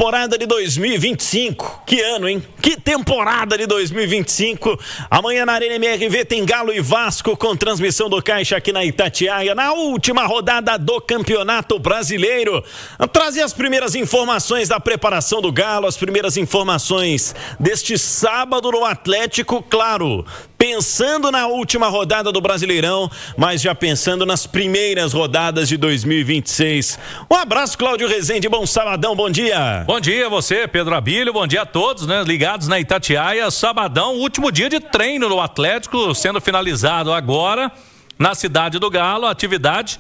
temporada de 2025. Que ano, hein? Que temporada de 2025. Amanhã na Arena MRV tem Galo e Vasco com transmissão do Caixa aqui na Itatiaia, na última rodada do Campeonato Brasileiro. Vamos trazer as primeiras informações da preparação do Galo, as primeiras informações deste sábado no Atlético, claro, pensando na última rodada do Brasileirão, mas já pensando nas primeiras rodadas de 2026. Um abraço, Cláudio Rezende, bom sabadão, bom dia. Bom dia a você, Pedro Abílio, bom dia a todos, né, ligados na Itatiaia. Sabadão, último dia de treino no Atlético, sendo finalizado agora na cidade do Galo, atividade,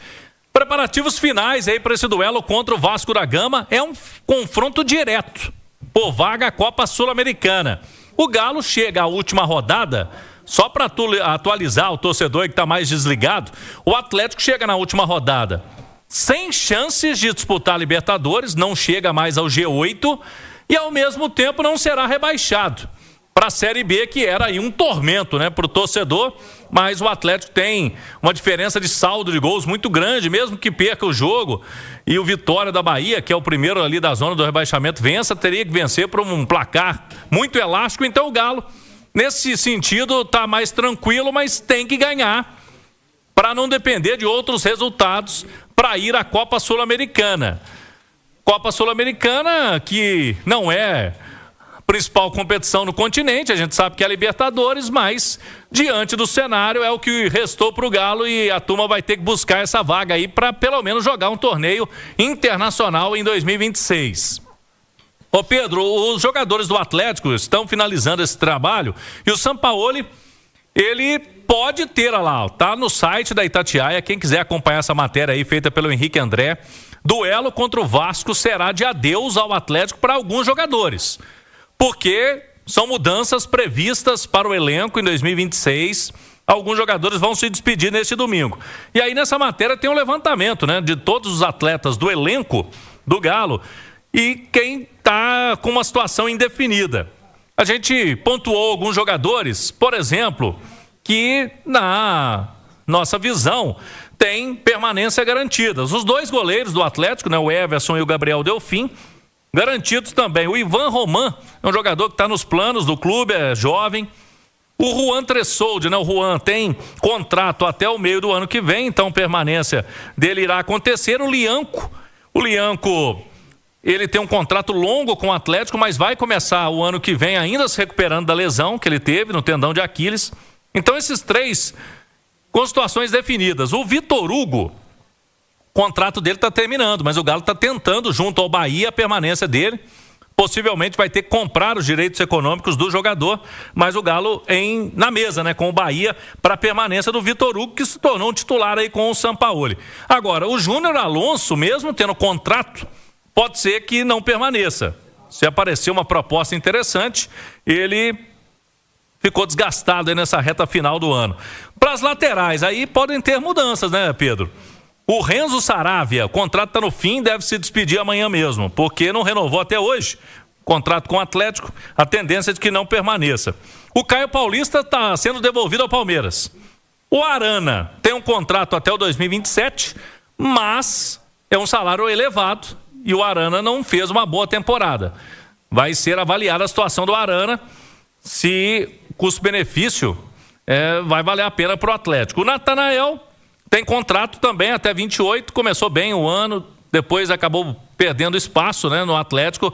preparativos finais aí para esse duelo contra o Vasco da Gama. É um confronto direto por vaga à Copa Sul-Americana. O Galo chega à última rodada. Só para atualizar o torcedor que está mais desligado, o Atlético chega na última rodada sem chances de disputar a Libertadores, não chega mais ao G8 e ao mesmo tempo não será rebaixado para a Série B, que era aí um tormento, né, para o torcedor, mas o Atlético tem uma diferença de saldo de gols muito grande, mesmo que perca o jogo e o Vitória da Bahia, que é o primeiro ali da zona do rebaixamento, vença, teria que vencer por um placar muito elástico. Então o Galo, nesse sentido, está mais tranquilo, mas tem que ganhar para não depender de outros resultados para ir à Copa Sul-Americana. Copa Sul-Americana que não é a principal competição no continente, a gente sabe que é a Libertadores, mas diante do cenário é o que restou para o Galo e a turma vai ter que buscar essa vaga aí para pelo menos jogar um torneio internacional em 2026. Ô Pedro, os jogadores do Atlético estão finalizando esse trabalho e o Sampaoli, ele pode ter, olha lá, tá no site da Itatiaia, quem quiser acompanhar essa matéria aí feita pelo Henrique André, duelo contra o Vasco será de adeus ao Atlético para alguns jogadores, porque são mudanças previstas para o elenco em 2026, alguns jogadores vão se despedir neste domingo. E aí nessa matéria tem um levantamento, né, de todos os atletas do elenco do Galo e quem está com uma situação indefinida. A gente pontuou alguns jogadores, por exemplo, que na nossa visão tem permanência garantida. Os dois goleiros do Atlético, né, o Everson e o Gabriel Delfim, garantidos também. O Ivan Roman é um jogador que está nos planos do clube, é jovem. O Juan Tressoldi, né, o Juan tem contrato até o meio do ano que vem, então permanência dele irá acontecer. O Lianco, ele tem um contrato longo com o Atlético, mas vai começar o ano que vem ainda se recuperando da lesão que ele teve no tendão de Aquiles. Então esses três com situações definidas. O Vitor Hugo, o contrato dele está terminando, mas o Galo está tentando junto ao Bahia a permanência dele. Possivelmente vai ter que comprar os direitos econômicos do jogador, mas o Galo na mesa, né, com o Bahia para a permanência do Vitor Hugo, que se tornou um titular aí com o Sampaoli. Agora, o Júnior Alonso, mesmo tendo contrato, pode ser que não permaneça. Se aparecer uma proposta interessante, ele ficou desgastado aí nessa reta final do ano. Para as laterais, aí podem ter mudanças, né, Pedro? O Renzo Saravia, o contrato está no fim, deve se despedir amanhã mesmo, porque não renovou até hoje o contrato com o Atlético, a tendência é de que não permaneça. O Caio Paulista está sendo devolvido ao Palmeiras. O Arana tem um contrato até o 2027, mas é um salário elevado, e o Arana não fez uma boa temporada. Vai ser avaliada a situação do Arana, se custo-benefício vai valer a pena para o Atlético. O Natanael tem contrato também até 28, começou bem o ano, depois acabou perdendo espaço, né, no Atlético,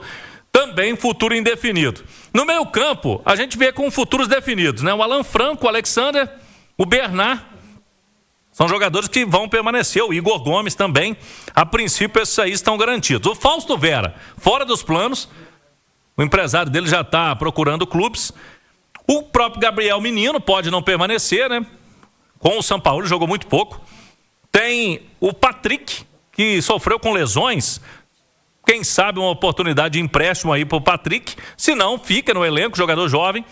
também futuro indefinido. No meio campo, a gente vê com futuros definidos, né? O Alan Franco, o Alexander, o Bernard, são jogadores que vão permanecer. O Igor Gomes também. A princípio, esses aí estão garantidos. O Fausto Vera, fora dos planos. O empresário dele já está procurando clubes. O próprio Gabriel Menino pode não permanecer, né? Com o Sampaoli, jogou muito pouco. Tem o Patrick, que sofreu com lesões. Quem sabe uma oportunidade de empréstimo aí para o Patrick. Se não, fica no elenco, jogador jovem.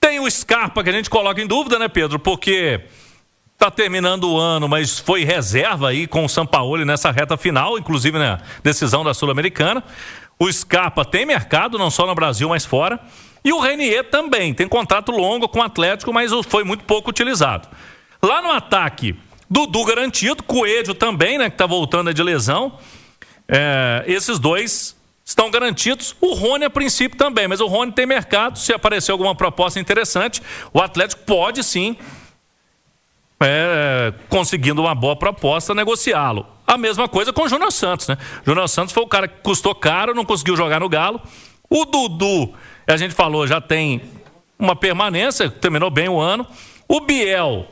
Tem o Scarpa, que a gente coloca em dúvida, né, Pedro? Porque está terminando o ano, mas foi reserva aí com o Sampaoli nessa reta final, inclusive na decisão da Sul-Americana. O Scarpa tem mercado, não só no Brasil, mas fora. E o Renier também tem contrato longo com o Atlético, mas foi muito pouco utilizado. Lá no ataque, Dudu garantido, Coelho também, né, que está voltando de lesão. Esses dois estão garantidos. O Rony, a princípio, também. Mas o Rony tem mercado. Se aparecer alguma proposta interessante, o Atlético pode, sim, conseguindo uma boa proposta, negociá-lo. A mesma coisa com o Júnior Santos, né? O Júnior Santos foi o cara que custou caro, não conseguiu jogar no Galo. O Dudu, a gente falou, já tem uma permanência, terminou bem o ano. O Biel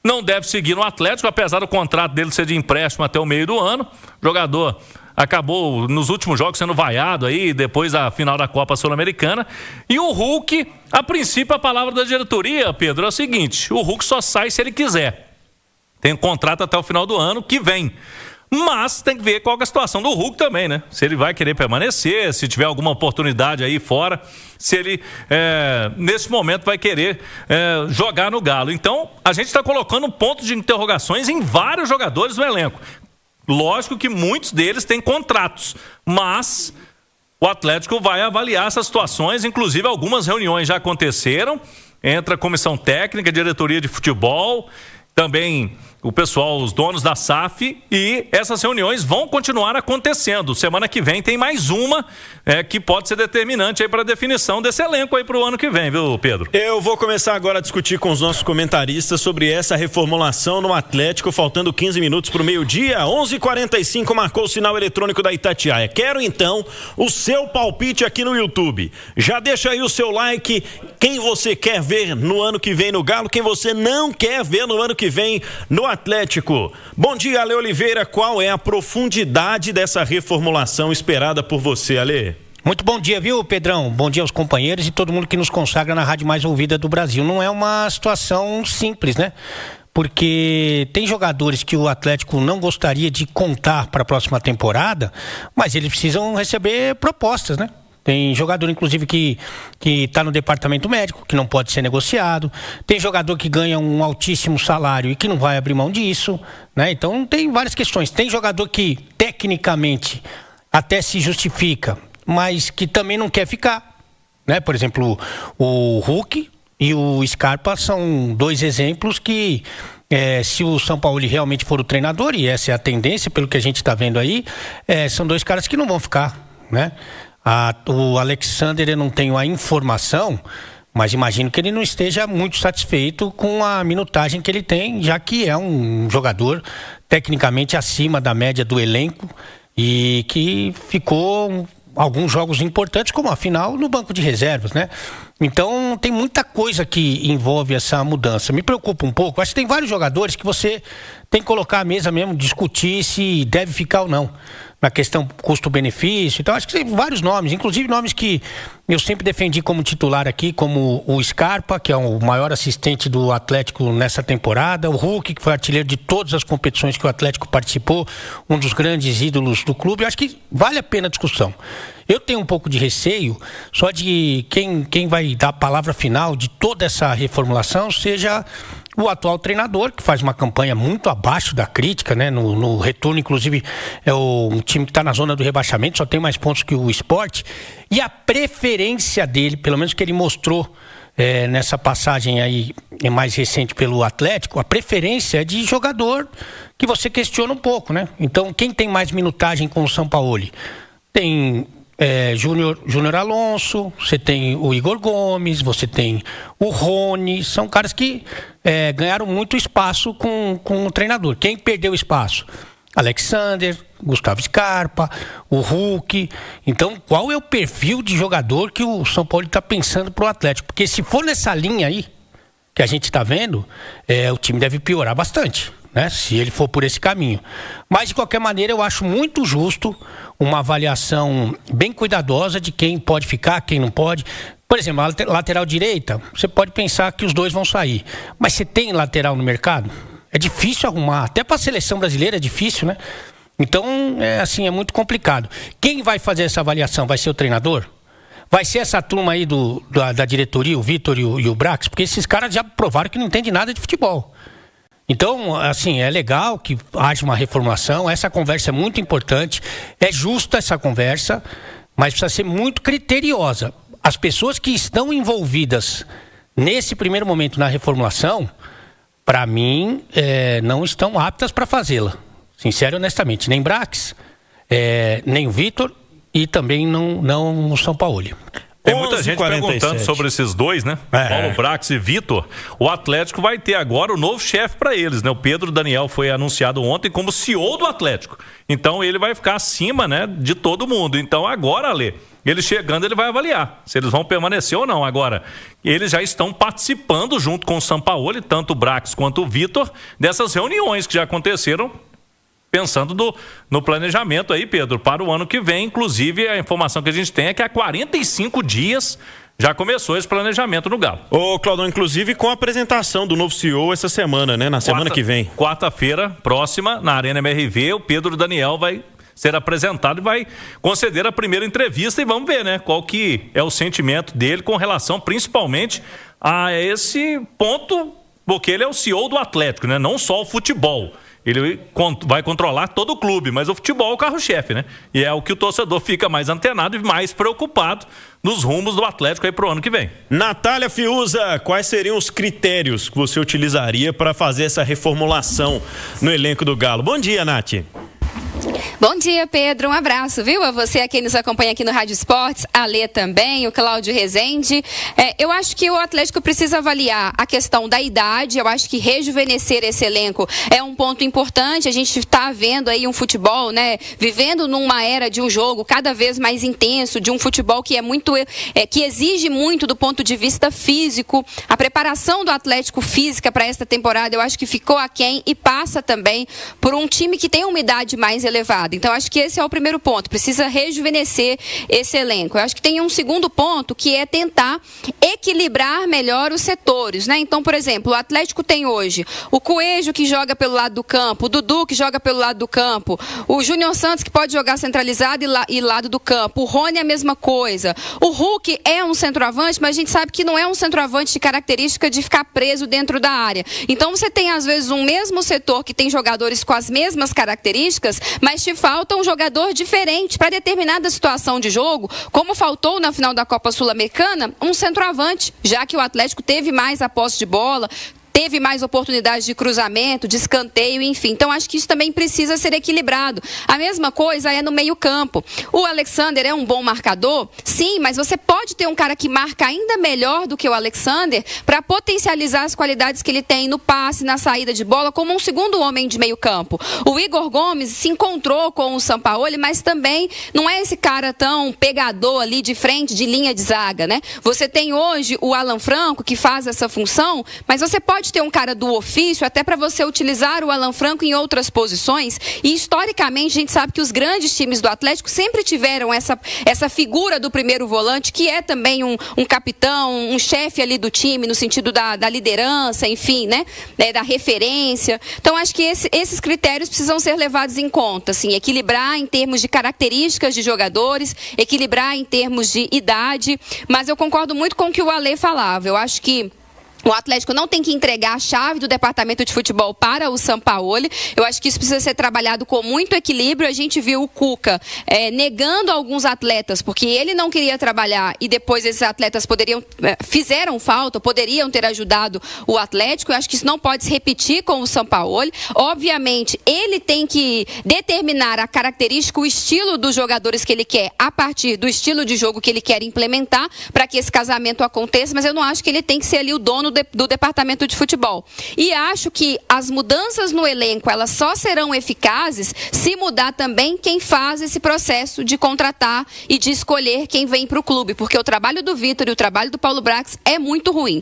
não deve seguir no Atlético, apesar do contrato dele ser de empréstimo até o meio do ano. O jogador acabou nos últimos jogos sendo vaiado aí, depois da final da Copa Sul-Americana. E o Hulk, a princípio, a palavra da diretoria, Pedro, é o seguinte: o Hulk só sai se ele quiser. Tem um contrato até o final do ano que vem. Mas tem que ver qual é a situação do Hulk também, né? Se ele vai querer permanecer, se tiver alguma oportunidade aí fora, se ele, nesse momento, vai querer jogar no Galo. Então, a gente está colocando um ponto de interrogações em vários jogadores do elenco. Lógico que muitos deles têm contratos, mas o Atlético vai avaliar essas situações, inclusive algumas reuniões já aconteceram, entra a comissão técnica, diretoria de futebol, também o pessoal, os donos da SAF, e essas reuniões vão continuar acontecendo. Semana que vem tem mais uma que pode ser determinante aí para a definição desse elenco aí para o ano que vem, viu, Pedro? Eu vou começar agora a discutir com os nossos comentaristas sobre essa reformulação no Atlético, faltando 15 minutos para o meio-dia. 11h45 marcou o sinal eletrônico da Itatiaia. Quero então o seu palpite aqui no YouTube. Já deixa aí o seu like, quem você quer ver no ano que vem no Galo, quem você não quer ver no ano que vem no Atlético. Bom dia, Ale Oliveira. Qual é a profundidade dessa reformulação esperada por você, Ale? Muito bom dia, viu, Pedrão? Bom dia aos companheiros e todo mundo que nos consagra na rádio mais ouvida do Brasil. Não é uma situação simples, né? Porque tem jogadores que o Atlético não gostaria de contar para a próxima temporada, mas eles precisam receber propostas, né? Tem jogador, inclusive, que está no departamento médico, que não pode ser negociado. Tem jogador que ganha um altíssimo salário e que não vai abrir mão disso, né? Então, tem várias questões. Tem jogador que, tecnicamente, até se justifica, mas que também não quer ficar, né? Por exemplo, o Hulk e o Scarpa são dois exemplos que, se o Sampaoli realmente for o treinador, e essa é a tendência, pelo que a gente está vendo aí, são dois caras que não vão ficar, né? O Alexander, eu não tenho a informação, mas imagino que ele não esteja muito satisfeito com a minutagem que ele tem, já que é um jogador tecnicamente acima da média do elenco e que ficou alguns jogos importantes, como a final, no banco de reservas, né? Então tem muita coisa que envolve essa mudança. Me preocupa um pouco. Acho que tem vários jogadores que você tem que colocar à mesa mesmo, discutir se deve ficar ou não, na questão custo-benefício. Então acho que tem vários nomes, inclusive nomes que eu sempre defendi como titular aqui, como o Scarpa, que é o maior assistente do Atlético nessa temporada, o Hulk, que foi artilheiro de todas as competições que o Atlético participou, um dos grandes ídolos do clube. Eu acho que vale a pena a discussão. Eu tenho um pouco de receio só de quem vai dar a palavra final de toda essa reformulação seja o atual treinador, que faz uma campanha muito abaixo da crítica, né? No retorno, inclusive, é um time que está na zona do rebaixamento, só tem mais pontos que o Sport. E a preferência dele, pelo menos que ele mostrou nessa passagem aí mais recente pelo Atlético, a preferência é de jogador que você questiona um pouco, né? Então, quem tem mais minutagem com o Sampaoli? Tem Júnior Alonso, você tem o Igor Gomes, você tem o Rony, são caras que ganharam muito espaço com o treinador. Quem perdeu espaço? Alexander, Gustavo Scarpa, o Hulk. Então, qual é o perfil de jogador que o São Paulo está pensando para o Atlético? Porque se for nessa linha aí, que a gente está vendo, o time deve piorar bastante, né? Se ele for por esse caminho. Mas, de qualquer maneira, eu acho muito justo uma avaliação bem cuidadosa de quem pode ficar, quem não pode. Por exemplo, a lateral direita, você pode pensar que os dois vão sair. Mas você tem lateral no mercado? É difícil arrumar. Até para a seleção brasileira é difícil, né? Então, é muito complicado. Quem vai fazer essa avaliação? Vai ser o treinador? Vai ser essa turma aí da diretoria, o Vitor e o Brax? Porque esses caras já provaram que não entendem nada de futebol. Então, assim, é legal que haja uma reformulação, essa conversa é muito importante, é justa essa conversa, mas precisa ser muito criteriosa. As pessoas que estão envolvidas nesse primeiro momento na reformulação, para mim, não estão aptas para fazê-la. Sincero e honestamente, nem Brax, nem o Vitor e também não o Sampaoli. Tem muita gente perguntando sobre esses dois, né? Paulo Brax e Vitor. O Atlético vai ter agora o novo chefe para eles, né? O Pedro Daniel foi anunciado ontem como CEO do Atlético. Então ele vai ficar acima, né, de todo mundo. Então agora, Alê, ele chegando, ele vai avaliar se eles vão permanecer ou não. Agora, eles já estão participando junto com o Sampaoli, tanto o Brax quanto o Vitor, dessas reuniões que já aconteceram, pensando no planejamento aí, Pedro, para o ano que vem. Inclusive, a informação que a gente tem é que há 45 dias já começou esse planejamento no Galo. Ô, Claudão, inclusive com a apresentação do novo CEO essa semana, né? Na semana que vem. Quarta-feira, próxima, na Arena MRV, o Pedro Daniel vai ser apresentado e vai conceder a primeira entrevista e vamos ver, né? Qual que é o sentimento dele com relação, principalmente, a esse ponto, porque ele é o CEO do Atlético, né? Não só o futebol. Ele vai controlar todo o clube, mas o futebol é o carro-chefe, né? E é o que o torcedor fica mais antenado e mais preocupado nos rumos do Atlético aí pro ano que vem. Natália Fiuza, quais seriam os critérios que você utilizaria para fazer essa reformulação no elenco do Galo? Bom dia, Nath. Bom dia, Pedro. Um abraço, viu? A você, a quem nos acompanha aqui no Rádio Esportes, a Lê também, o Cláudio Rezende. Eu acho que o Atlético precisa avaliar a questão da idade. Eu acho que rejuvenescer esse elenco é um ponto importante. A gente está vendo aí um futebol, né? Vivendo numa era de um jogo cada vez mais intenso, de um futebol que que exige muito do ponto de vista físico. A preparação do Atlético física para esta temporada, eu acho que ficou aquém e passa também por um time que tem uma idade mais elevada. Então, acho que esse é o primeiro ponto. Precisa rejuvenescer esse elenco. Eu acho que tem um segundo ponto, que é tentar equilibrar melhor os setores, né? Então, por exemplo, o Atlético tem hoje o Coelho, que joga pelo lado do campo, o Dudu, que joga pelo lado do campo, o Júnior Santos, que pode jogar centralizado e lado do campo, o Rony é a mesma coisa. O Hulk é um centroavante, mas a gente sabe que não é um centroavante de característica de ficar preso dentro da área. Então, você tem, às vezes, um mesmo setor que tem jogadores com as mesmas características, mas te falta um jogador diferente para determinada situação de jogo, como faltou na final da Copa Sul-Americana, um centroavante, já que o Atlético teve mais a posse de bola, teve mais oportunidades de cruzamento, de escanteio, enfim. Então, acho que isso também precisa ser equilibrado. A mesma coisa é no meio-campo. O Alexander é um bom marcador? Sim, mas você pode ter um cara que marca ainda melhor do que o Alexander para potencializar as qualidades que ele tem no passe, na saída de bola, como um segundo homem de meio-campo. O Igor Gomes se encontrou com o Sampaoli, mas também não é esse cara tão pegador ali de frente, de linha de zaga, né? Você tem hoje o Alan Franco, que faz essa função, mas você pode ter um cara do ofício até para você utilizar o Alan Franco em outras posições. E historicamente a gente sabe que os grandes times do Atlético sempre tiveram essa figura do primeiro volante, que é também um capitão, um chefe ali do time, no sentido da liderança, enfim, né? Da referência. Então acho que esses critérios precisam ser levados em conta, assim, equilibrar em termos de características de jogadores, equilibrar em termos de idade, mas eu concordo muito com o que o Alê falava. Eu acho que o Atlético não tem que entregar a chave do departamento de futebol para o Sampaoli. Eu acho que isso precisa ser trabalhado com muito equilíbrio. A gente viu o Cuca negando alguns atletas, porque ele não queria trabalhar e depois esses atletas fizeram falta, poderiam ter ajudado o Atlético. Eu acho que isso não pode se repetir com o Sampaoli. Obviamente, ele tem que determinar a característica, o estilo dos jogadores que ele quer, a partir do estilo de jogo que ele quer implementar para que esse casamento aconteça, mas eu não acho que ele tem que ser ali o dono do departamento de futebol. E acho que as mudanças no elenco, elas só serão eficazes se mudar também quem faz esse processo de contratar e de escolher quem vem para o clube, porque o trabalho do Vitor e o trabalho do Paulo Brax é muito ruim.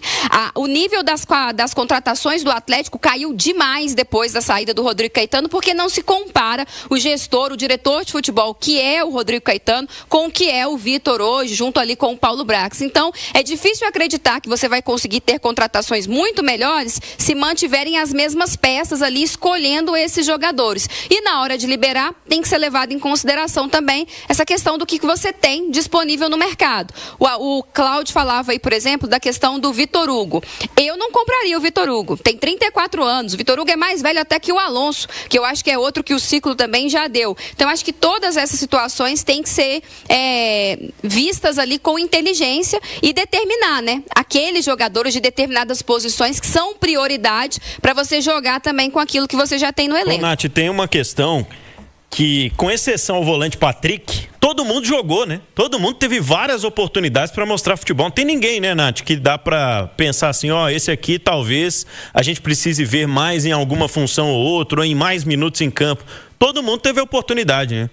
O nível das contratações do Atlético caiu demais depois da saída do Rodrigo Caetano, porque não se compara o gestor, o diretor de futebol, que é o Rodrigo Caetano, com o que é o Vitor hoje, junto ali com o Paulo Brax. Então, é difícil acreditar que você vai conseguir ter contratações muito melhores se mantiverem as mesmas peças ali escolhendo esses jogadores. E na hora de liberar, tem que ser levado em consideração também essa questão do que você tem disponível no mercado. O Cláudio falava aí, por exemplo, da questão do Vitor Hugo. Eu não compraria o Vitor Hugo. Tem 34 anos. O Vitor Hugo é mais velho até que o Alonso, que eu acho que é outro que o ciclo também já deu. Então, eu acho que todas essas situações têm que ser vistas ali com inteligência e determinar, né? Aqueles jogadores de determinadas posições que são prioridade para você jogar também com aquilo que você já tem no elenco. Nath, tem uma questão que, com exceção ao volante Patrick, todo mundo jogou, né? Todo mundo teve várias oportunidades para mostrar futebol. Não tem ninguém, né, Nath, que dá para pensar assim, esse aqui talvez a gente precise ver mais em alguma função ou outra, ou em mais minutos em campo. Todo mundo teve oportunidade, né?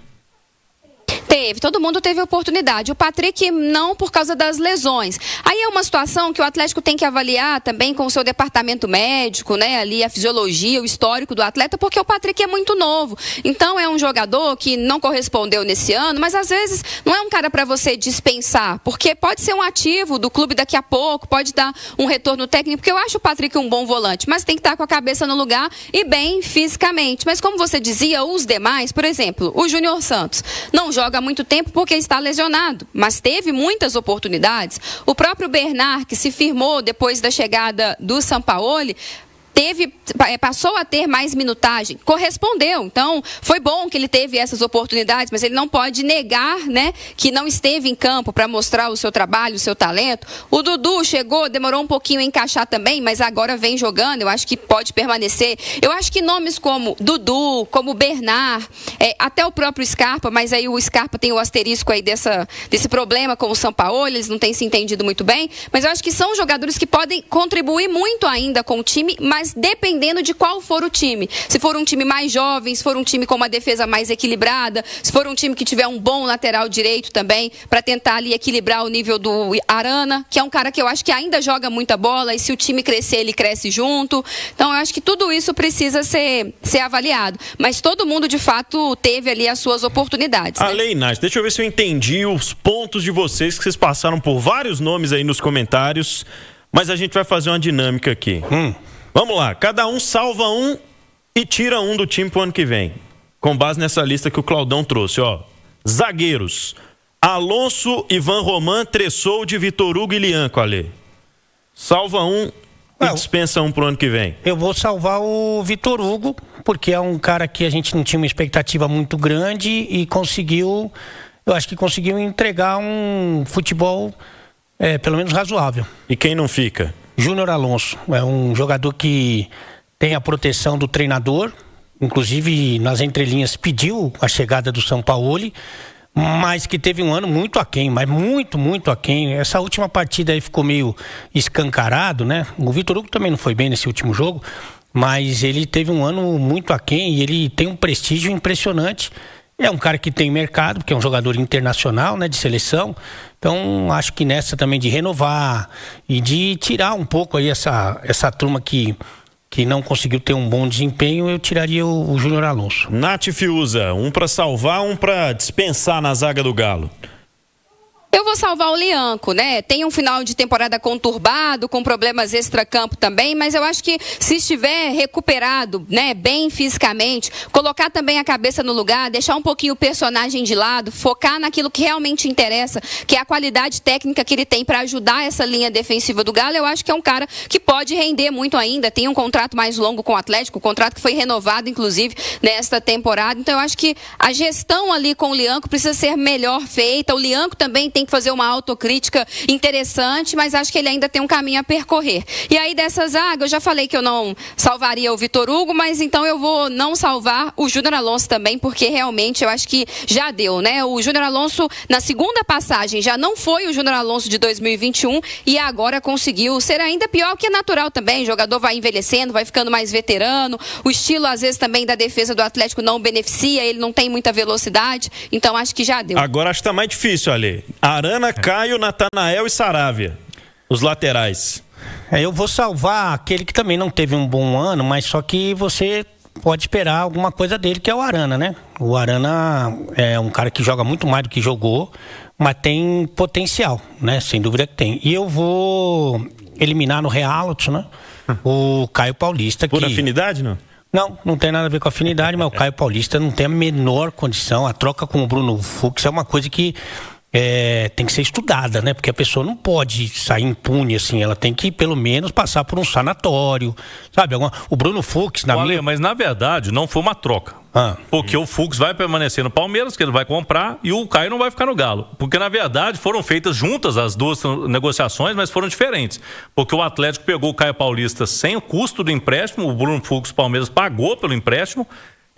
Todo mundo teve oportunidade. O Patrick não, por causa das lesões. Aí é uma situação que o Atlético tem que avaliar também com o seu departamento médico, né? Ali a fisiologia, o histórico do atleta, porque o Patrick é muito novo. Então é um jogador que não correspondeu nesse ano, mas às vezes não é um cara para você dispensar, porque pode ser um ativo do clube daqui a pouco, pode dar um retorno técnico, porque eu acho o Patrick um bom volante, mas tem que estar com a cabeça no lugar e bem fisicamente. Mas como você dizia, os demais, por exemplo, o Júnior Santos, não joga há muito tempo porque está lesionado, mas teve muitas oportunidades. O próprio Bernard, que se firmou depois da chegada do Sampaoli, passou a ter mais minutagem, correspondeu. Então, foi bom que ele teve essas oportunidades, mas ele não pode negar, né, que não esteve em campo para mostrar o seu trabalho, o seu talento. O Dudu chegou, demorou um pouquinho a encaixar também, mas agora vem jogando, eu acho que pode permanecer. Eu acho que nomes como Dudu, como Bernard, até o próprio Scarpa, mas aí o Scarpa tem o asterisco aí desse problema com o Sampaoli, eles não têm se entendido muito bem, mas eu acho que são jogadores que podem contribuir muito ainda com o time, mas dependendo de qual for o time. Se for um time mais jovem, se for um time com uma defesa mais equilibrada, se for um time que tiver um bom lateral direito também, para tentar ali equilibrar o nível do Arana, que é um cara que eu acho que ainda joga muita bola, e se o time crescer, ele cresce junto. Então eu acho que tudo isso precisa ser avaliado. Mas todo mundo, de fato, teve ali as suas oportunidades. Ale e Nath, deixa eu ver se eu entendi os pontos de vocês, que vocês passaram por vários nomes aí nos comentários, mas a gente vai fazer uma dinâmica aqui. Vamos lá, cada um salva um e tira um do time pro ano que vem. Com base nessa lista que o Claudão trouxe, Zagueiros: Alonso, Ivan Roman, Tressolde, Vitor Hugo e Lianco, Ale. Salva um e dispensa um pro ano que vem. Eu vou salvar o Vitor Hugo, porque é um cara que a gente não tinha uma expectativa muito grande e conseguiu, eu acho que conseguiu entregar um futebol pelo menos razoável. E quem não fica? Júnior Alonso é um jogador que tem a proteção do treinador, inclusive nas entrelinhas pediu a chegada do Sampaoli, mas que teve um ano muito aquém, mas muito aquém. Essa última partida aí ficou meio escancarado, né? O Vitor Hugo também não foi bem nesse último jogo, mas ele teve um ano muito aquém e ele tem um prestígio impressionante. É um cara que tem mercado, porque é um jogador internacional, né, de seleção. Então, acho que nessa também de renovar e de tirar um pouco aí essa turma que não conseguiu ter um bom desempenho, eu tiraria o Júnior Alonso. Nath Fiuza, um para salvar, um para dispensar na zaga do Galo. Eu vou salvar o Lianco, né? Tem um final de temporada conturbado, com problemas extracampo também, mas eu acho que se estiver recuperado, né, bem fisicamente, colocar também a cabeça no lugar, deixar um pouquinho o personagem de lado, focar naquilo que realmente interessa, que é a qualidade técnica que ele tem para ajudar essa linha defensiva do Galo, eu acho que é um cara que pode render muito ainda, tem um contrato mais longo com o Atlético, um contrato que foi renovado, inclusive, nesta temporada. Então eu acho que a gestão ali com o Lianco precisa ser melhor feita. O Lianco também tem que fazer uma autocrítica interessante, mas acho que ele ainda tem um caminho a percorrer. E aí dessa zaga, eu já falei que eu não salvaria o Vitor Hugo, mas então eu vou não salvar o Júnior Alonso também, porque realmente eu acho que já deu, né? O Júnior Alonso, na segunda passagem, já não foi o Júnior Alonso de 2021 e agora conseguiu ser ainda pior, o que é natural também. O jogador vai envelhecendo, vai ficando mais veterano, o estilo, às vezes, também da defesa do Atlético não beneficia, ele não tem muita velocidade, então acho que já deu. Agora acho que tá mais difícil, Ale. Arana, Caio, Natanael e Saravia, os laterais. Eu vou salvar aquele que também não teve um bom ano, mas só que você pode esperar alguma coisa dele, que é o Arana, né? O Arana é um cara que joga muito mais do que jogou, mas tem potencial, né? Sem dúvida que tem. E eu vou eliminar no reality, né? O Caio Paulista. Por afinidade, não? Não tem nada a ver com afinidade, mas o Caio Paulista não tem a menor condição. A troca com o Bruno Fux é uma coisa que tem que ser estudada, né? Porque a pessoa não pode sair impune, assim. Ela tem que, pelo menos, passar por um sanatório, sabe? O Bruno Fux, mas na verdade, não foi uma troca. Porque o Fux vai permanecer no Palmeiras, que ele vai comprar, e o Caio não vai ficar no Galo. Porque, na verdade, foram feitas juntas as duas negociações, mas foram diferentes. Porque o Atlético pegou o Caio Paulista sem o custo do empréstimo, o Bruno Fux, o Palmeiras pagou pelo empréstimo,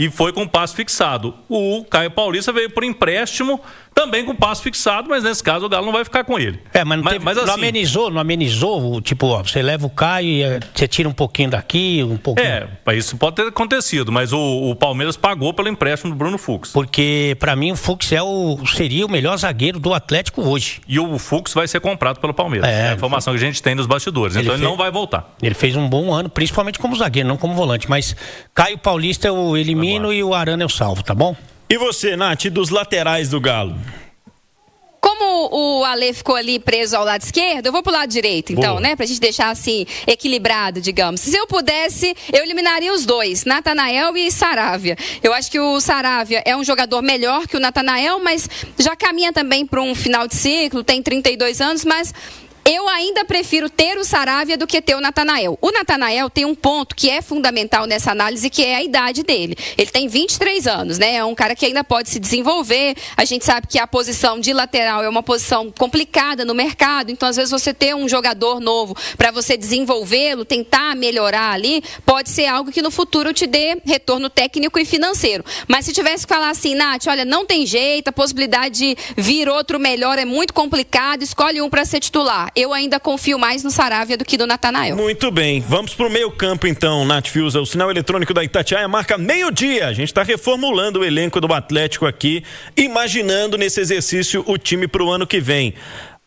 e foi com passe fixado. O Caio Paulista veio por empréstimo, também com passe fixado, mas nesse caso o Galo não vai ficar com ele. Mas assim, não amenizou, tipo, ó, você leva o Caio e você tira um pouquinho daqui, um pouquinho... Isso pode ter acontecido, mas o Palmeiras pagou pelo empréstimo do Bruno Fux. Porque, pra mim, o Fux seria o melhor zagueiro do Atlético hoje. E o Fux vai ser comprado pelo Palmeiras. É a informação que a gente tem nos bastidores, então ele não vai voltar. Ele fez um bom ano, principalmente como zagueiro, não como volante, mas Caio Paulista eu elimino e o Arana eu salvo, tá bom? E você, Nath, dos laterais do Galo? Como o Ale ficou ali preso ao lado esquerdo, eu vou pro lado direito, então, né? Pra gente deixar assim, equilibrado, digamos. Se eu pudesse, eu eliminaria os dois, Natanael e Saravia. Eu acho que o Saravia é um jogador melhor que o Natanael, mas já caminha também para um final de ciclo, tem 32 anos, mas... eu ainda prefiro ter o Saravia do que ter o Natanael. O Natanael tem um ponto que é fundamental nessa análise, que é a idade dele. Ele tem 23 anos, né? É um cara que ainda pode se desenvolver. A gente sabe que a posição de lateral é uma posição complicada no mercado. Então, às vezes, você ter um jogador novo para você desenvolvê-lo, tentar melhorar ali, pode ser algo que no futuro te dê retorno técnico e financeiro. Mas se tivesse que falar assim, Nath, olha, não tem jeito, a possibilidade de vir outro melhor é muito complicado, escolhe um para ser titular. Eu ainda confio mais no Saravia do que no Natanael. Muito bem, vamos pro meio campo então, Nath Fiuza. O sinal eletrônico da Itatiaia marca meio-dia. A gente está reformulando o elenco do Atlético aqui, imaginando nesse exercício o time pro ano que vem.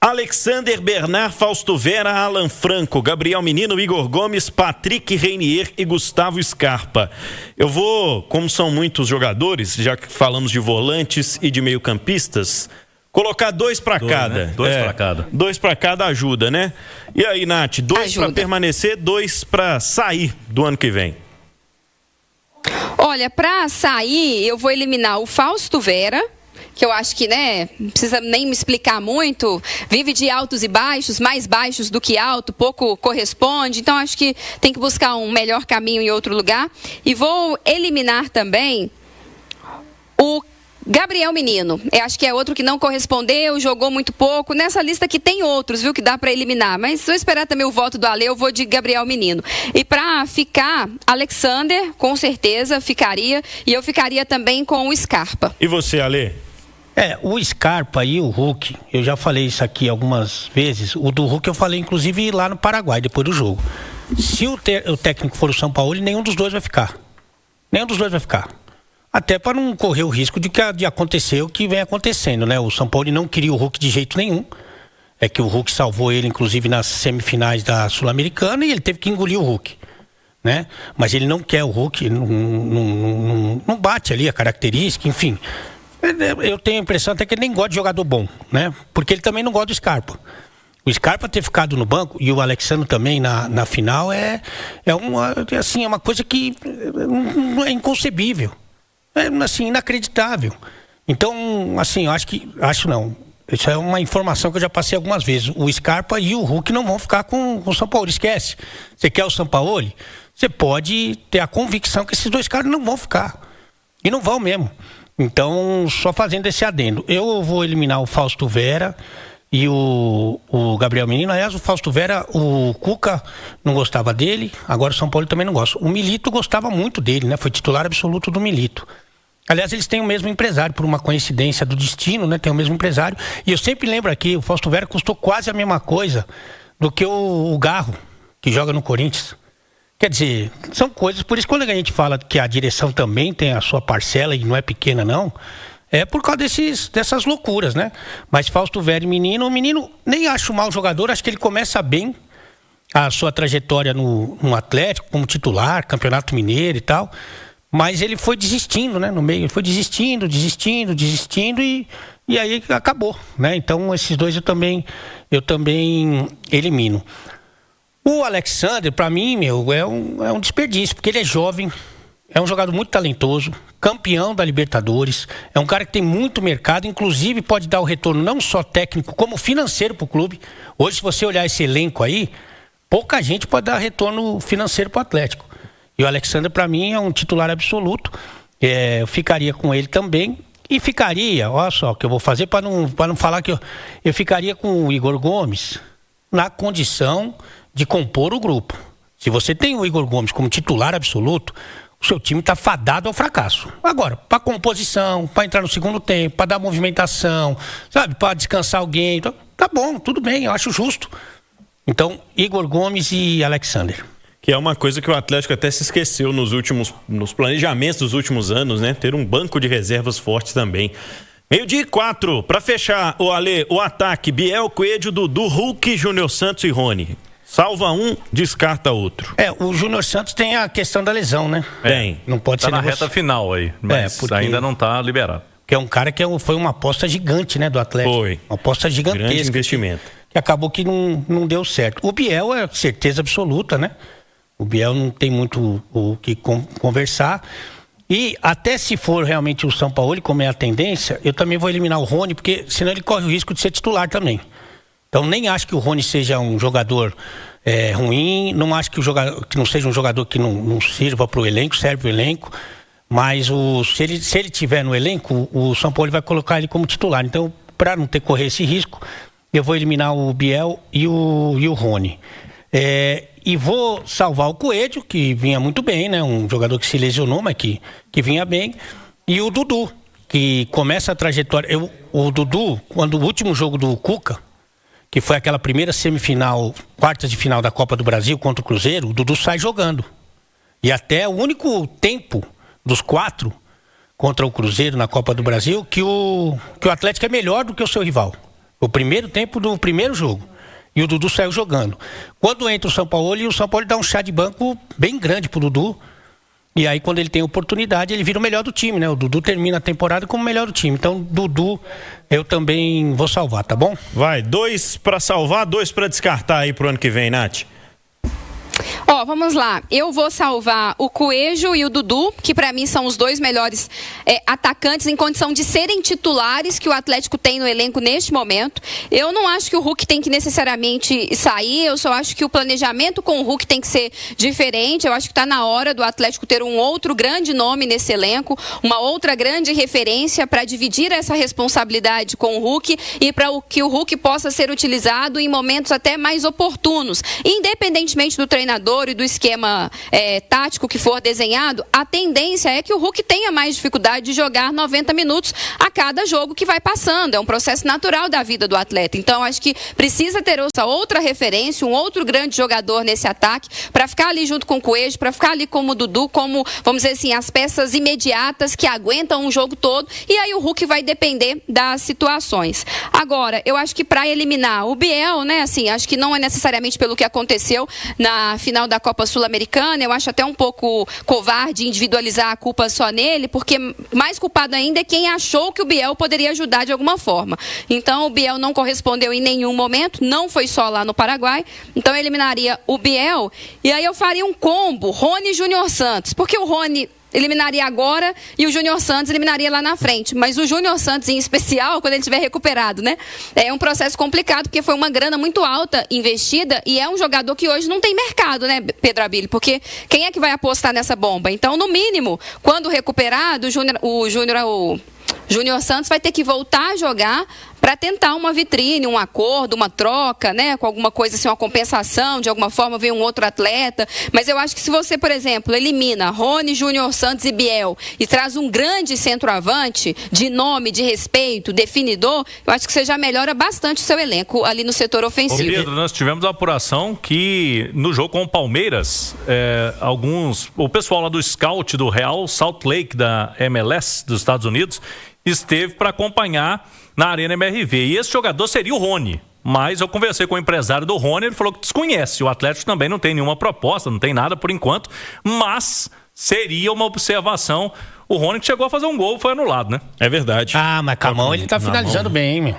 Alexander, Bernard, Fausto Vera, Alan Franco, Gabriel Menino, Igor Gomes, Patrick Reinier e Gustavo Scarpa. Eu vou, como são muitos jogadores, já que falamos de volantes e de meio-campistas, colocar dois para cada. Né? Dois para cada. Dois para cada ajuda, né? E aí, Nath, dois para permanecer, dois para sair do ano que vem. Olha, para sair, eu vou eliminar o Fausto Vera, que eu acho que, né, não precisa nem me explicar muito, vive de altos e baixos, mais baixos do que alto, pouco corresponde, então acho que tem que buscar um melhor caminho em outro lugar. E vou eliminar também o Gabriel Menino, eu acho que é outro que não correspondeu, jogou muito pouco. Nessa lista aqui tem outros, viu, que dá para eliminar. Mas se eu esperar também o voto do Ale, eu vou de Gabriel Menino. E para ficar, Alexander, com certeza, ficaria. E eu ficaria também com o Scarpa. E você, Ale? O Scarpa e o Hulk, eu já falei isso aqui algumas vezes. O do Hulk eu falei, inclusive, lá no Paraguai, depois do jogo. Se o técnico for o São Paulo, nenhum dos dois vai ficar. Nenhum dos dois vai ficar. Até para não correr o risco de acontecer o que vem acontecendo, né? O São Paulo não queria o Hulk de jeito nenhum. É que o Hulk salvou ele, inclusive, nas semifinais da Sul-Americana, e ele teve que engolir o Hulk, né? Mas ele não quer o Hulk, não bate ali a característica, enfim. Eu tenho a impressão até que ele nem gosta de jogador bom, né? Porque ele também não gosta do Scarpa. O Scarpa ter ficado no banco e o Alexandre também na final é uma coisa que é inconcebível. É, assim, inacreditável. Então, assim, isso é uma informação que eu já passei algumas vezes. O Scarpa e o Hulk não vão ficar com o São Paulo. Esquece. Você quer o Sampaoli? Você pode ter a convicção que esses dois caras não vão ficar. E não vão mesmo. Então, só fazendo esse adendo. Eu vou eliminar o Fausto Vera e o Gabriel Menino. Aliás, o Fausto Vera, o Cuca não gostava dele, agora o São Paulo também não gosta. O Milito gostava muito dele, né? Foi titular absoluto do Milito. Aliás, eles têm o mesmo empresário, por uma coincidência do destino, né? Tem o mesmo empresário. E eu sempre lembro aqui, o Fausto Vera custou quase a mesma coisa do que o Garro, que joga no Corinthians. Quer dizer, são coisas... Por isso, quando a gente fala que a direção também tem a sua parcela, e não é pequena, não, é por causa dessas loucuras, né? Mas Fausto Vera e o menino nem acho mau jogador, acho que ele começa bem a sua trajetória no Atlético, como titular, Campeonato Mineiro e tal... Mas ele foi desistindo, né? No meio, ele foi desistindo e aí acabou, né? Então esses dois eu também elimino. O Alexander, para mim, é um desperdício, porque ele é jovem, é um jogador muito talentoso, campeão da Libertadores, é um cara que tem muito mercado, inclusive pode dar o retorno não só técnico, como financeiro pro clube. Hoje, se você olhar esse elenco aí, pouca gente pode dar retorno financeiro pro Atlético. E o Alexander, para mim, é um titular absoluto. Eu ficaria com ele também. E ficaria, olha só o que eu vou fazer para não falar que eu ficaria com o Igor Gomes na condição de compor o grupo. Se você tem o Igor Gomes como titular absoluto, o o seu time está fadado ao fracasso. Agora, para composição, para entrar no segundo tempo, para dar movimentação, sabe, para descansar alguém, tá bom, tudo bem, eu acho justo. Então, Igor Gomes e Alexander. Que é uma coisa que o Atlético até se esqueceu nos planejamentos dos últimos anos, né? Ter um banco de reservas forte também. 12:04, para fechar, o ataque, Biel, Coelho, Dudu, Hulk, Júnior Santos e Rony. Salva um, descarta outro. O Júnior Santos tem a questão da lesão, né? Tem. Não pode ser na reta final aí, mas ainda não está liberado. Que é um cara que foi uma aposta gigante, né, do Atlético. Foi. Uma aposta gigantesca. Grande investimento. Que acabou que não deu certo. O Biel é certeza absoluta, né? O Biel não tem muito o que conversar. E até se for realmente o Sampaoli, como é a tendência, eu também vou eliminar o Rony, porque senão ele corre o risco de ser titular também. Então nem acho que o Rony seja um jogador ruim, não acho que não seja um jogador que não sirva para o elenco, serve para o elenco, mas se ele tiver no elenco, o Sampaoli vai colocar ele como titular. Então, para não ter que correr esse risco, eu vou eliminar o Biel e o Rony. E vou salvar o Coelho, que vinha muito bem, né? Um jogador que se lesionou, mas que vinha bem. E o Dudu, que começa a trajetória. O Dudu, quando o último jogo do Cuca, que foi aquela primeira semifinal, quartas de final da Copa do Brasil contra o Cruzeiro, o Dudu sai jogando. E até o único tempo dos 4 contra o Cruzeiro na Copa do Brasil que o Atlético é melhor do que o seu rival. O primeiro tempo do primeiro jogo. E o Dudu saiu jogando. Quando entra o Sampaoli, dá um chá de banco bem grande pro Dudu. E aí, quando ele tem oportunidade, ele vira o melhor do time, né? O Dudu termina a temporada como o melhor do time. Então, Dudu, eu também vou salvar, tá bom? Vai, 2 para salvar, 2 para descartar aí pro ano que vem, Nath. Vamos lá. Eu vou salvar o Coelho e o Dudu, que para mim são os 2 melhores atacantes em condição de serem titulares que o Atlético tem no elenco neste momento. Eu não acho que o Hulk tem que necessariamente sair, eu só acho que o planejamento com o Hulk tem que ser diferente. Eu acho que está na hora do Atlético ter um outro grande nome nesse elenco, uma outra grande referência para dividir essa responsabilidade com o Hulk e para que o Hulk possa ser utilizado em momentos até mais oportunos. Independentemente do treinador e do esquema tático que for desenhado, a tendência é que o Hulk tenha mais dificuldade de jogar 90 minutos a cada jogo que vai passando. É um processo natural da vida do atleta. Então, acho que precisa ter essa outra referência, um outro grande jogador nesse ataque, para ficar ali junto com o Coelho, para ficar ali como o Dudu, como, vamos dizer assim, as peças imediatas que aguentam um jogo todo. E aí o Hulk vai depender das situações. Agora, eu acho que para eliminar o Biel, né, assim, acho que não é necessariamente pelo que aconteceu na final da Copa Sul-Americana. Eu acho até um pouco covarde individualizar a culpa só nele, porque mais culpado ainda é quem achou que o Biel poderia ajudar de alguma forma. Então o Biel não correspondeu em nenhum momento, não foi só lá no Paraguai. Então eu eliminaria o Biel e aí eu faria um combo Rony e Júnior Santos, porque o Rony eliminaria agora e o Júnior Santos eliminaria lá na frente. Mas o Júnior Santos, em especial, quando ele estiver recuperado, né? É um processo complicado, porque foi uma grana muito alta investida e é um jogador que hoje não tem mercado, né, Pedro Abílio? Porque quem é que vai apostar nessa bomba? Então, no mínimo, quando recuperado, o Júnior Santos vai ter que voltar a jogar para tentar uma vitrine, um acordo, uma troca, né, com alguma coisa assim, uma compensação, de alguma forma vem um outro atleta. Mas eu acho que se você, por exemplo, elimina Rony, Júnior Santos e Biel e traz um grande centroavante de nome, de respeito, definidor, eu acho que você já melhora bastante o seu elenco ali no setor ofensivo. Pedro, nós tivemos a apuração que no jogo com o Palmeiras, o pessoal lá do scout do Real Salt Lake da MLS dos Estados Unidos esteve para acompanhar na Arena MRV. E esse jogador seria o Rony. Mas eu conversei com o empresário do Rony, ele falou que desconhece. O Atlético também não tem nenhuma proposta, não tem nada por enquanto. Mas seria uma observação. O Rony que chegou a fazer um gol, foi anulado, né? É verdade. Mas com a mão ele tá finalizando bem, meu.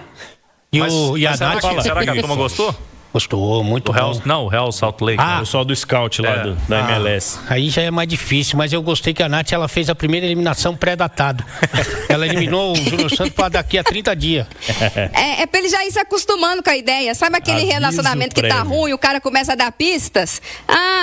Será que a turma gostou? Gostou, muito bom. O Real Salt Lake. O pessoal do scout lá da MLS. Aí já é mais difícil, mas eu gostei que a Nath ela fez a primeira eliminação pré-datado. Ela eliminou o Júnior Santos para daqui a 30 dias. É pra ele já ir se acostumando com a ideia. Sabe aquele relacionamento que tá ruim, o cara começa a dar pistas?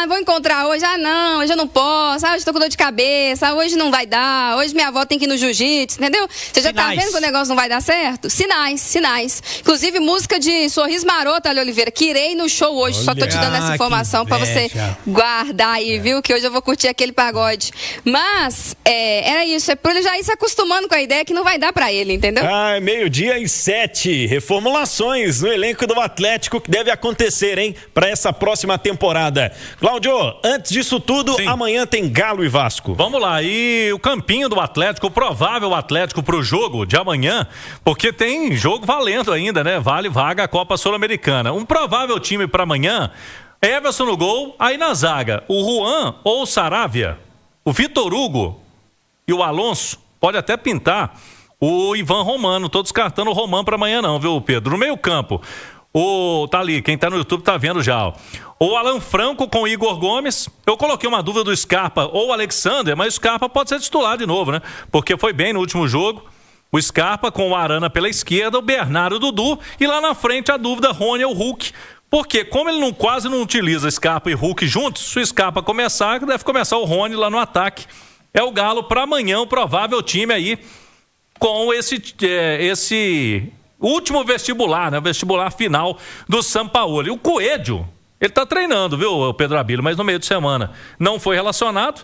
Vou encontrar hoje. Não, hoje eu não posso. Hoje tô com dor de cabeça. Hoje não vai dar. Hoje minha avó tem que ir no jiu-jitsu, entendeu? Você já tá vendo que o negócio não vai dar certo? Sinais. Inclusive, música de Sorriso Maroto, Ali Oliveira, que que irei no show hoje. Só tô te dando essa informação para você guardar aí, viu? Que hoje eu vou curtir aquele pagode. Mas, era isso. É pra ele já ir se acostumando com a ideia que não vai dar para ele, entendeu? 12:07. Reformulações no elenco do Atlético que deve acontecer, hein? Para essa próxima temporada. Cláudio, antes disso tudo, amanhã tem Galo e Vasco. Vamos lá, e o campinho do Atlético, o provável Atlético pro jogo de amanhã, porque tem jogo valendo ainda, né? Vale vaga a Copa Sul-Americana. Um provável time para amanhã, Everson no gol, aí na zaga, o Juan ou o Saravia, o Vitor Hugo e o Alonso, pode até pintar o Ivan Romano, tô descartando o Romano para amanhã não, viu, Pedro? No meio campo, tá ali, quem tá no YouTube tá vendo já, ó. O Alan Franco com o Igor Gomes. Eu coloquei uma dúvida do Scarpa ou o Alexander, mas o Scarpa pode ser titular de novo, né? Porque foi bem no último jogo. O Scarpa com o Arana pela esquerda, o Bernardo, o Dudu, e lá na frente a dúvida Rony ou Hulk. Porque como ele quase não utiliza Scarpa e Hulk juntos, se o Scarpa começar, deve começar o Rony lá no ataque. É o Galo para amanhã, o provável time aí com esse último vestibular, né? O vestibular final do Sampaoli. O Coelho, ele tá treinando, viu, Pedro Abílio, mas no meio de semana não foi relacionado.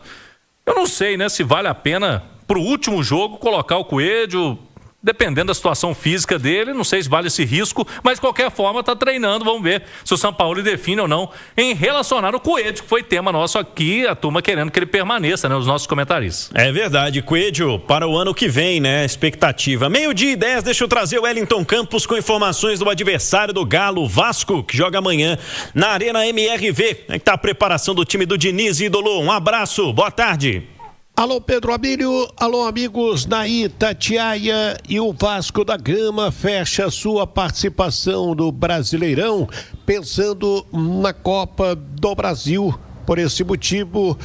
Eu não sei, né, se vale a pena pro último jogo colocar o Coelho, dependendo da situação física dele, não sei se vale esse risco, mas de qualquer forma tá treinando, vamos ver se o Sampaoli define ou não em relacionar o Coelho, que foi tema nosso aqui, a turma querendo que ele permaneça, né, os nossos comentaristas. É verdade, Coelho para o ano que vem, né, expectativa. 12:10, deixa eu trazer o Wellington Campos com informações do adversário do Galo, Vasco, que joga amanhã na Arena MRV. Como é que tá a preparação do time do Diniz Ídolo? Um abraço, boa tarde. Alô, Pedro Abílio, alô, amigos da Itatiaia, e o Vasco da Gama fecha sua participação no Brasileirão pensando na Copa do Brasil. Por esse motivo,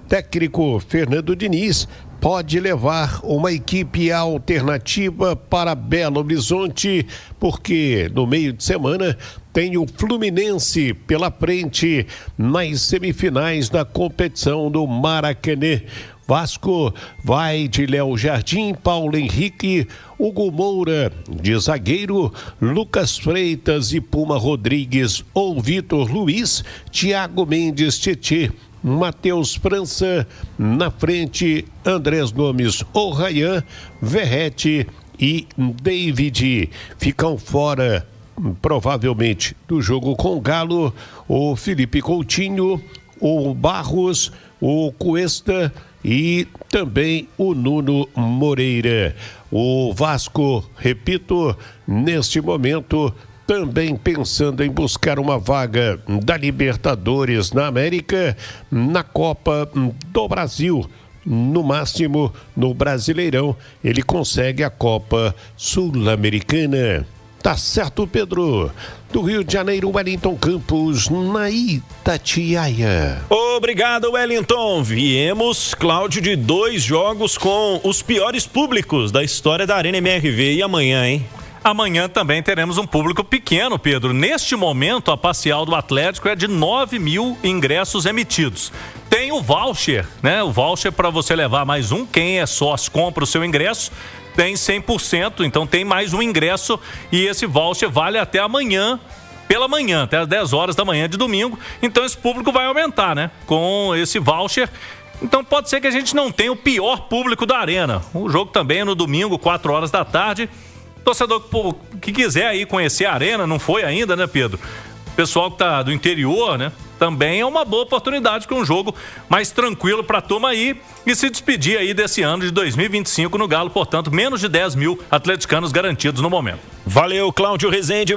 técnico Fernando Diniz pode levar uma equipe alternativa para Belo Horizonte, porque no meio de semana tem o Fluminense pela frente nas semifinais da competição do Maracanã. Vasco vai de Léo Jardim, Paulo Henrique, Hugo Moura de zagueiro, Lucas Freitas e Puma Rodrigues ou Vitor Luiz, Thiago Mendes, Tietê, Matheus França, na frente Andrés Gomes ou Ryan, Verrete e David. Ficam fora, provavelmente, do jogo com o Galo, o Felipe Coutinho, o Barros, o Cuesta e também o Nuno Moreira. O Vasco, repito, neste momento também pensando em buscar uma vaga da Libertadores na América, na Copa do Brasil. No máximo, no Brasileirão, ele consegue a Copa Sul-Americana. Tá certo, Pedro? Do Rio de Janeiro, Wellington Campos, na Itatiaia. Obrigado, Wellington. Viemos, Cláudio, de 2 jogos com os piores públicos da história da Arena MRV. E amanhã, hein? Amanhã também teremos um público pequeno, Pedro. Neste momento, a parcial do Atlético é de 9.000 ingressos emitidos. Tem o voucher, né? O voucher para você levar mais um. Quem é sócio compra o seu ingresso. Tem 100%, então tem mais um ingresso e esse voucher vale até amanhã, pela manhã, até às 10 horas da manhã de domingo. Então esse público vai aumentar, né? Com esse voucher. Então pode ser que a gente não tenha o pior público da Arena. O jogo também é no domingo, 4 horas da tarde. Torcedor que quiser aí conhecer a Arena, não foi ainda, né, Pedro? Pessoal que tá do interior, né? Também é uma boa oportunidade para um jogo mais tranquilo para a turma aí e se despedir aí desse ano de 2025 no Galo. Portanto, menos de 10.000 atleticanos garantidos no momento. Valeu, Cláudio Rezende.